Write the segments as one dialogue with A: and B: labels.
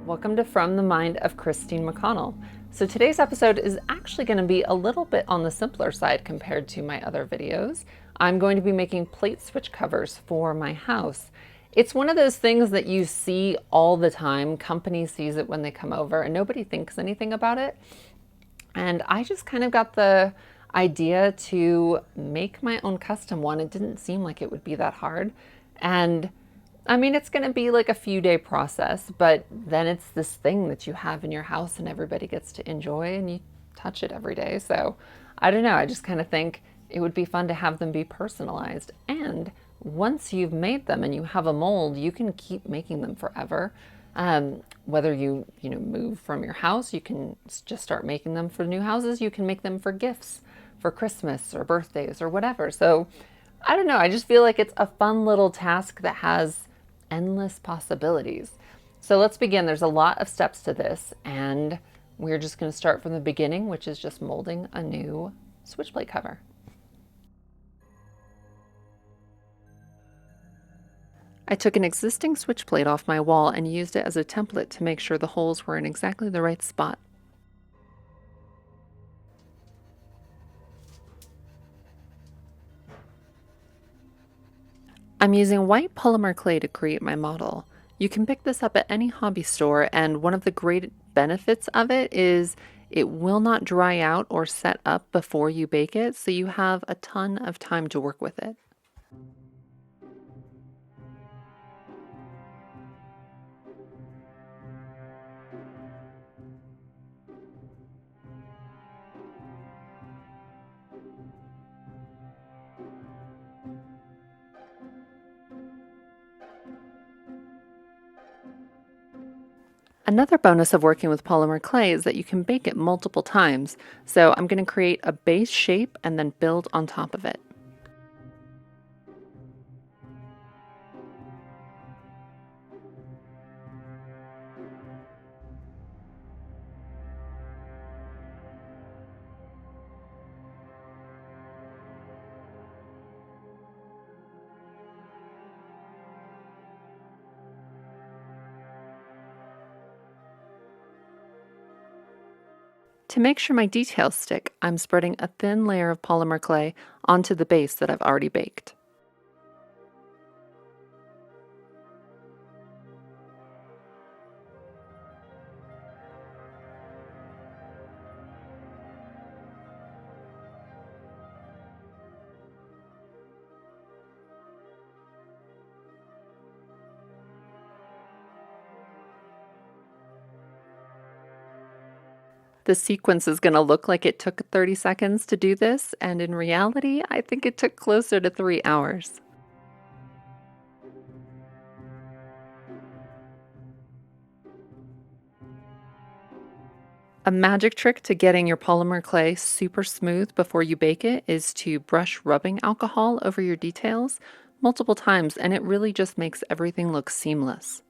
A: Welcome to From the Mind of Christine McConnell. So today's episode is actually going to be a little bit on the simpler side compared to my other videos. I'm going to be making plate switch covers for my house. It's one of those things that you see all the time. Company sees it when they come over and nobody thinks anything about it. And I just kind of got the idea to make my own custom one. It didn't seem like it would be that hard. And I mean, it's going to be like a few day process, but then it's this thing that you have in your house and everybody gets to enjoy and you touch it every day. So I don't know. I just kind of think it would be fun to have them be personalized. And once you've made them and you have a mold, you can keep making them forever. Whether you move from your house, you can just start making them for new houses. You can make them for gifts, for Christmas or birthdays or whatever. So I don't know. I just feel like it's a fun little task that has endless possibilities. So let's begin. There's a lot of steps to this, and we're just going to start from the beginning, which is just molding a new switch plate cover. I took an existing switch plate off my wall and used it as a template to make sure the holes were in exactly the right spot. I'm using white polymer clay to create my model. You can pick this up at any hobby store, and one of the great benefits of it is it will not dry out or set up before you bake it, so you have a ton of time to work with it. Another bonus of working with polymer clay is that you can bake it multiple times. So I'm going to create a base shape and then build on top of it. To make sure my details stick, I'm spreading a thin layer of polymer clay onto the base that I've already baked. The sequence is going to look like it took 30 seconds to do this, and in reality, I think it took closer to 3 hours. A magic trick to getting your polymer clay super smooth before you bake it is to brush rubbing alcohol over your details multiple times, and it really just makes everything look seamless.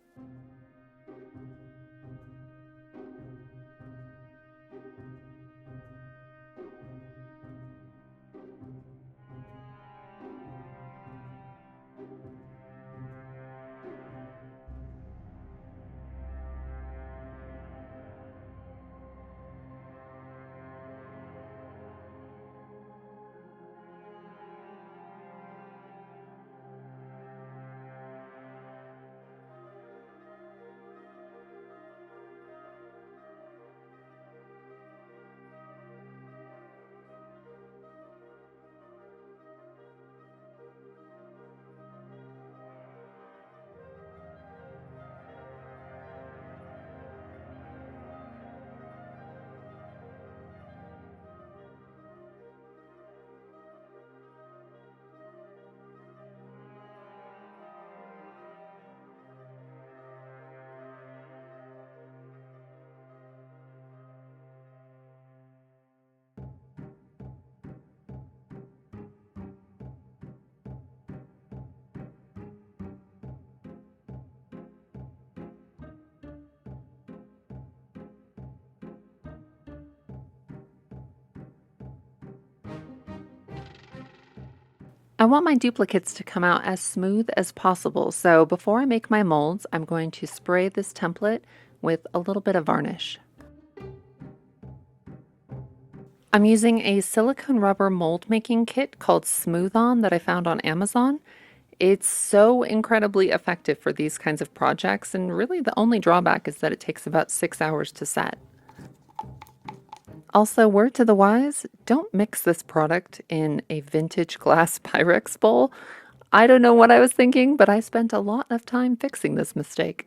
A: I want my duplicates to come out as smooth as possible, so before I make my molds, I'm going to spray this template with a little bit of varnish. I'm using a silicone rubber mold making kit called Smooth On that I found on Amazon. It's so incredibly effective for these kinds of projects, and really the only drawback is that it takes about 6 hours to set. Also, word to the wise, don't mix this product in a vintage glass Pyrex bowl. I don't know what I was thinking, but I spent a lot of time fixing this mistake.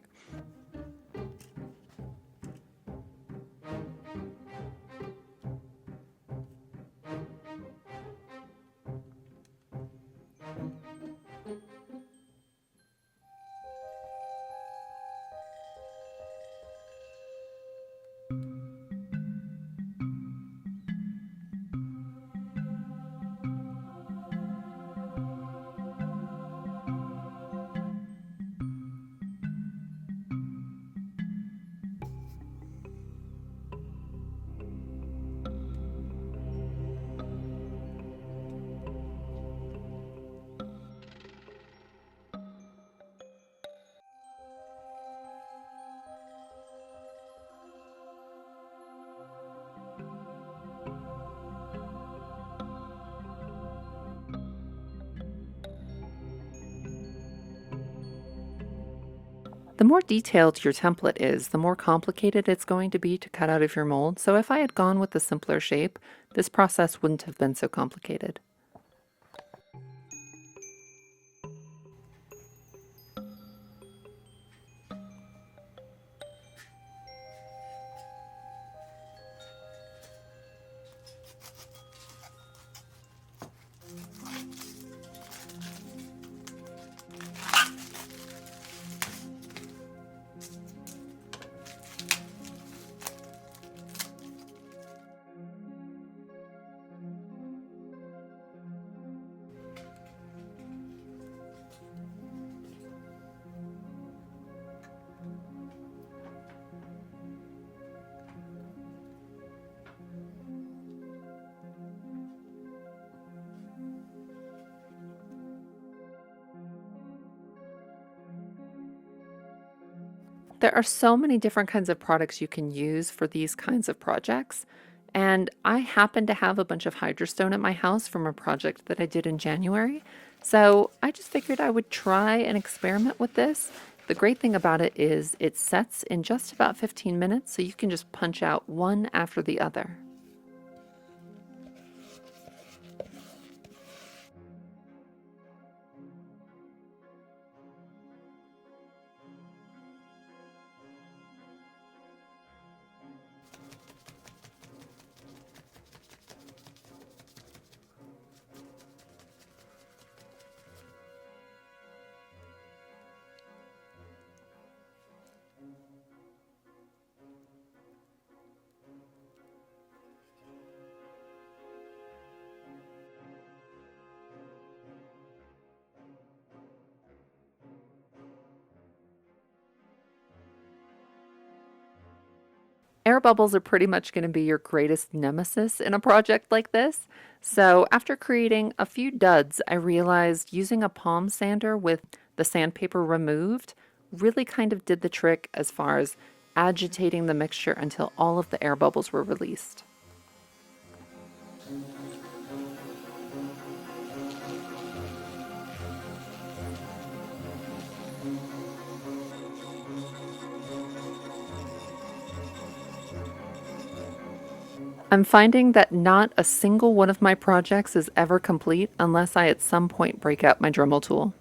A: The more detailed your template is, the more complicated it's going to be to cut out of your mold. So if I had gone with the simpler shape, this process wouldn't have been so complicated. There are so many different kinds of products you can use for these kinds of projects. And I happen to have a bunch of hydrostone at my house from a project that I did in January. So I just figured I would try and experiment with this. The great thing about it is it sets in just about 15 minutes, so you can just punch out one after the other. Air bubbles are pretty much going to be your greatest nemesis in a project like this. So after creating a few duds, I realized using a palm sander with the sandpaper removed really kind of did the trick as far as agitating the mixture until all of the air bubbles were released. I'm finding that not a single one of my projects is ever complete unless I at some point break out my Dremel tool.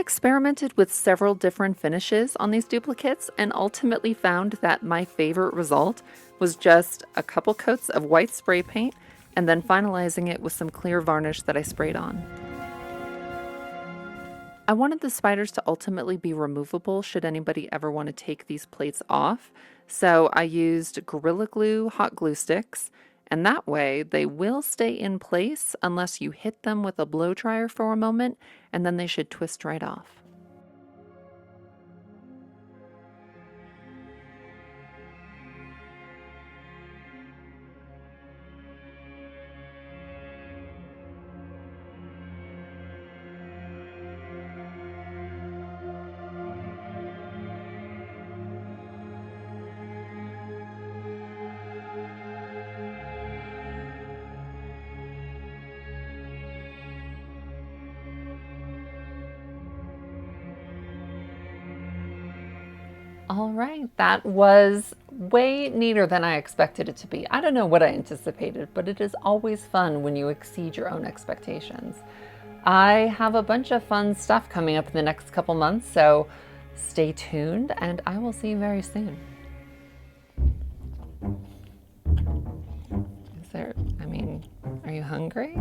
A: experimented with several different finishes on these duplicates and ultimately found that my favorite result was just a couple coats of white spray paint and then finalizing it with some clear varnish that I sprayed on. I wanted the spiders to ultimately be removable should anybody ever want to take these plates off, so I used Gorilla Glue hot glue sticks, and that way they will stay in place unless you hit them with a blow dryer for a moment, and then they should twist right off. All right, that was way neater than I expected it to be. I don't know what I anticipated, but it is always fun when you exceed your own expectations. I have a bunch of fun stuff coming up in the next couple months, so stay tuned and I will see you very soon. Are you hungry?